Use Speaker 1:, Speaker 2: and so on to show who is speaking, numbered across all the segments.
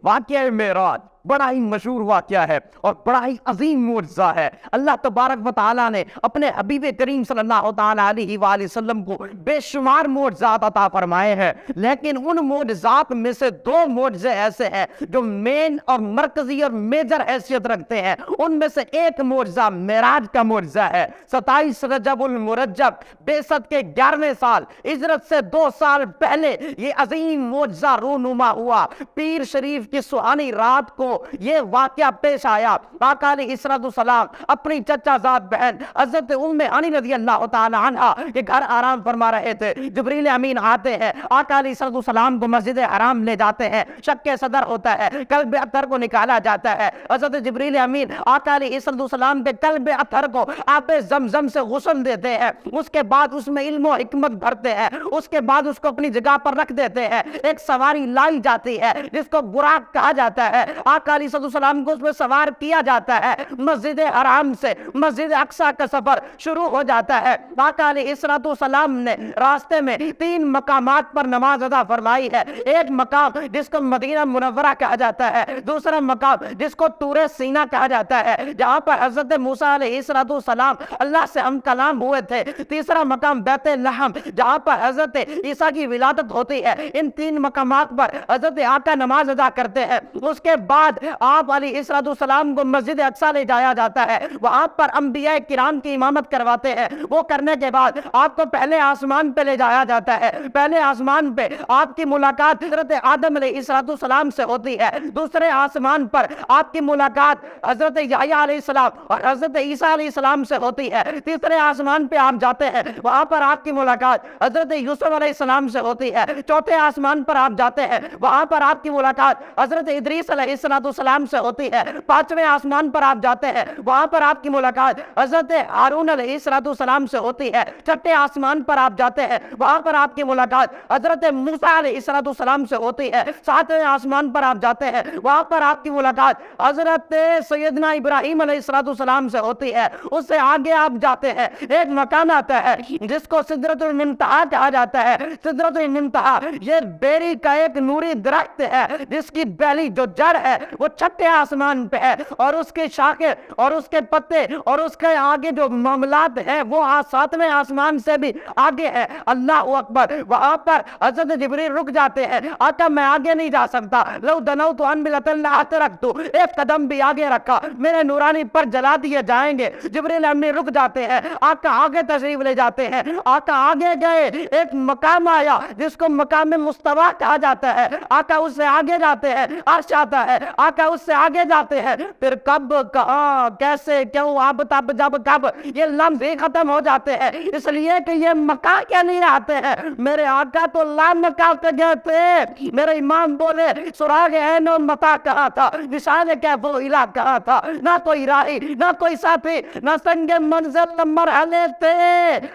Speaker 1: واقعہ معراج بڑا ہی مشہور واقعہ ہے اور بڑا ہی عظیم معجزہ ہے۔ اللہ تبارک و تعالیٰ نے اپنے حبیب کریم صلی اللہ تعالیٰ علیہ وآلہ وسلم کو بے شمار معجزات عطا فرمائے ہیں، لیکن ان معجزات میں سے دو معجزے ایسے ہیں جو مین اور مرکزی اور میجر حیثیت رکھتے ہیں۔ ان میں سے ایک معجزہ معراج کا معجزہ ہے۔ 27 رجب المرجب بعثت کے 11ویں سال، ہجرت سے 2 سال پہلے یہ عظیم معجزہ رونما ہوا۔ پیر شریف کی سہانی رات کو یہ واقعہ پیش آیا۔ آقا علیہ السلام اپنی چچا زاد بہن حضرت ام ہانی رضی اللہ تعالی عنہ کے گھر آرام فرما رہے تھے۔ جبریل امین آتے ہیں، آقا علیہ السلام کو مسجد حرام لے جاتے ہیں، شق صدر ہوتا ہے، قلب اطہر کو نکالا جاتا ہے۔ حضرت جبریل امین آقا علیہ السلام کے قلب اطہر کو آب زمزم سے غسل دیتے ہیں، اس کے بعد اس میں علم و حکمت بھرتے ہیں، اس کے بعد اس کو اپنی جگہ پر رکھ دیتے ہیں۔ ایک سواری لائی جاتی ہے جس کو براق کہا جاتا ہے، آقا علیہ السلام کو اس میں سوار کیا جاتا ہے۔ مسجد حرام سے مسجد اقصی کا سفر شروع ہو جاتا ہے۔ آقا علیہ السلام نے راستے میں 3 مقامات پر نماز ادا فرمائی ہے۔ ایک مقام جس کو مدینہ منورہ کہا جاتا ہے، دوسرا مقام جس کو طور سینا کہا جاتا ہے جہاں پر حضرت موسیٰ علیہ السلام اللہ سے ہم کلام ہوئے تھے، تیسرا مقام بیت لحم جہاں پر حضرت عیسیٰ کی ولادت ہوتی ہے۔ ان 3 مقامات پر حضرت آقا نماز ادا کرتے ہیں۔ اس کے بعد آپ علیہ السلام کو مسجد اقصی لے جایا جاتا ہے، وہاں پر انبیاء کرام کی امامت کرواتے ہیں۔ وہ کرنے کے بعد آپ کو پہلے آسمان پہ لے جایا جاتا ہے۔ پہلے آسمان پہ آپ کی ملاقات حضرت آدم علیہ السلام سے ہوتی ہے، دوسرے آسمان پر آپ کی ملاقات حضرت یحییٰ علیہ السلام اور حضرت عیسیٰ علیہ السلام سے ہوتی ہے، تیسرے آسمان پہ آپ جاتے ہیں، وہاں پر آپ کی ملاقات حضرت یوسف علیہ السلام سے ہوتی ہے، چوتھے آسمان پر آپ جاتے ہیں، وہاں پر آپ کی ملاقات حضرت ادریس علیہ السلام سے ہوتی ہے، 5ویں آسمان پر آپ جاتے ہیں، وہاں پر آپ کی ملاقات حضرت ہارون علیہ السلام سے ہوتی ہے، 6 آسمان پر آپ جاتے ہیں، وہاں پر آپ کی ملاقات حضرت موسیٰ علیہ السلام سے ہوتی ہے، 7ویں آسمان پر آپ جاتے ہیں، وہاں پر آپ کی ملاقات حضرت سیدنا ابراہیم علیہ السلام سے ہوتی ہے۔ اس سے آگے آپ جاتے ہیں، ایک مکان آتا ہے جس کو سدرۃ المنتہا کہا جاتا ہے۔ سدرۃ المنتہا یہ بیری کا ایک نوری درخت ہے جس کی بیلی جو جڑ ہے وہ 6 آسمان پہ ہے، اور اس کے شاخیں اور اس کے پتے اور اس کے آگے جو معاملات ہیں وہ 7ویں آسمان سے بھی آگے ہے۔ اللہ اکبر! وہاں پر حضرت جبریل رک جاتے ہیں، آقا میں آگے نہیں جا سکتا، لو دنوت عن ملۃ اللہ ترکت، ایک قدم بھی آگے رکھا میرے نورانی پر جلا دیے جائیں گے۔ جبریل امین رک جاتے ہیں، آقا آگے تشریف لے جاتے ہیں۔ آقا آگے گئے، ایک مقام آیا جس کو مقام مستویٰ کہا جاتا ہے، آقا اس سے آگے جاتے ہیں، عرش آتا ہے، آقا اس سے آگے جاتے ہیں، پھر کب، کہاں، کیسے، کیوں، اب، تب، جب، کب، یہ لفظ ہی ختم ہو جاتے ہیں، اس لیے کہ یہ مکہ کیا نہیں آتے ہیں۔ میرے آقا تو لا مکہ پہ گئے تھے۔ میرے امام بولے سراغ عین و متا کہاں تھا، نشان کیف و الہ کہاں تھا، نہ کوئی راہی، نہ کوئی ساتھی، نہ سنگ منزل، نہ مرحلے تھے۔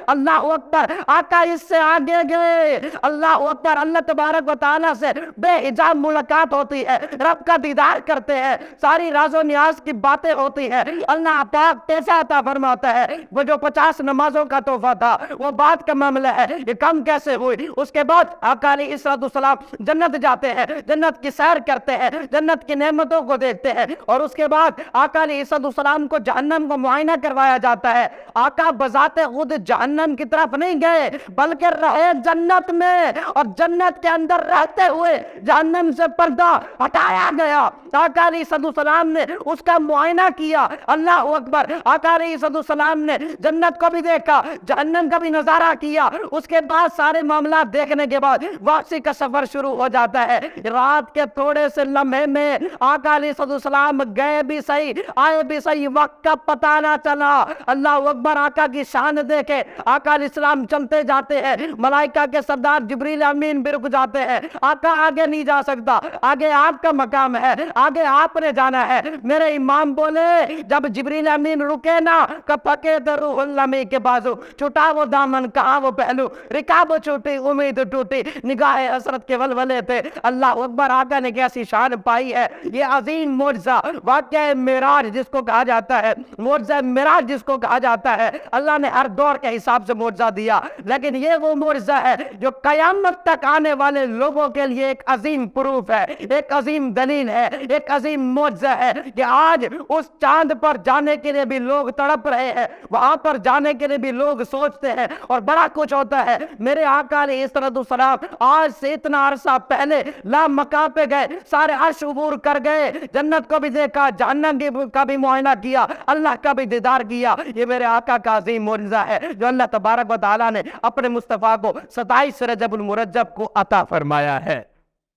Speaker 1: اللہ اکبر! آقا اس سے آگے گئے۔ اللہ اکبر! اللہ تبارک و تعالیٰ سے بے حجاب ملاقات ہوتی ہے، رب کا دیدار کرتے ہیں، ساری راز و نیاز کی باتیں ہوتی ہیں۔ اللہ پاک کیسا عطا فرماتا ہے، وہ جو 50 نمازوں کا تحفہ تھا وہ بات کا معاملہ ہے، یہ کم کیسے ہوئی؟ اس کے بعد آقا علیہ السلام جنت جاتے ہیں، جنت کی سیر کرتے ہیں، جنت کی نعمتوں کو دیکھتے ہیں، اور اس کے بعد آقا علیہ السلام کو جہنم کو معائنہ کروایا جاتا ہے۔ آقا بذات خود جہنم کی طرف نہیں گئے بلکہ رہے جنت میں، اور جنت کے اندر رہتے ہوئے جہنم سے پردہ ہٹایا گیا۔ آقا علیہ السلام نے اس کا معائنہ کیا۔ اللہ اکبر! آقا علیہ السلام نے جنت کو بھی دیکھا، جہنم کا بھی نظارہ کیا۔ اس کے بعد سارے معاملات دیکھنے کے بعد واپسی کا سفر شروع ہو جاتا ہے۔ رات کے تھوڑے سے لمحے میں آقا علیہ السلام گئے بھی صحیح، آئے بھی صحیح، وقت کا پتہ نہ چلا۔ اللہ اکبر! آقا کی شان دیکھے، آقا علیہ السلام چلتے جاتے ہیں، ملائکہ کے سردار جبریل امین بھی رک جاتے ہیں۔ آقا آگے نہیں جا سکتا، آگے آپ کا مقام ہے، آگے آپ نے جانا ہے۔ میرے امام بولے جب جبریل امین رکے نا کپکے در روح الامین کے بازو، چھٹا وہ دامن کہاں وہ پہلو، رکاب چھوٹی امید ٹوٹی، نگاہ حسرت کے ولولے تھے۔ اللہ اکبر، آقا نے کیسی شان پائی ہے۔ یہ عظیم معجزہ واقعہ معراج جس کو کہا جاتا ہے، معجزہ معراج جس کو کہا جاتا ہے، اللہ نے ہر دور کے حساب سے معجزہ دیا، لیکن یہ وہ معجزہ ہے جو قیامت تک آنے والے لوگوں کے لیے ایک عظیم پروف ہے، ایک عظیم دلیل ہے، ایک عظیم معجزہ ہے کہ آج اس چاند پر جانے کے لیے بھی لوگ تڑپ رہے ہیں، وہاں پر جانے کے لیے بھی لوگ سوچتے ہیں اور بڑا کچھ ہوتا ہے۔ میرے آقا علیہ السلام آج سے اتنا عرصہ پہلے لا مکان پہ گئے، سارے عرش عبور کر گئے، جنت کو بھی دیکھا، جہنم کا بھی معائنہ کیا، اللہ کا بھی دیدار کیا۔ یہ میرے آقا کا عظیم معجزہ ہے جو اللہ تبارک و تعالیٰ نے اپنے مصطفیٰ کو 27 رجب المرجب کو عطا فرمایا ہے۔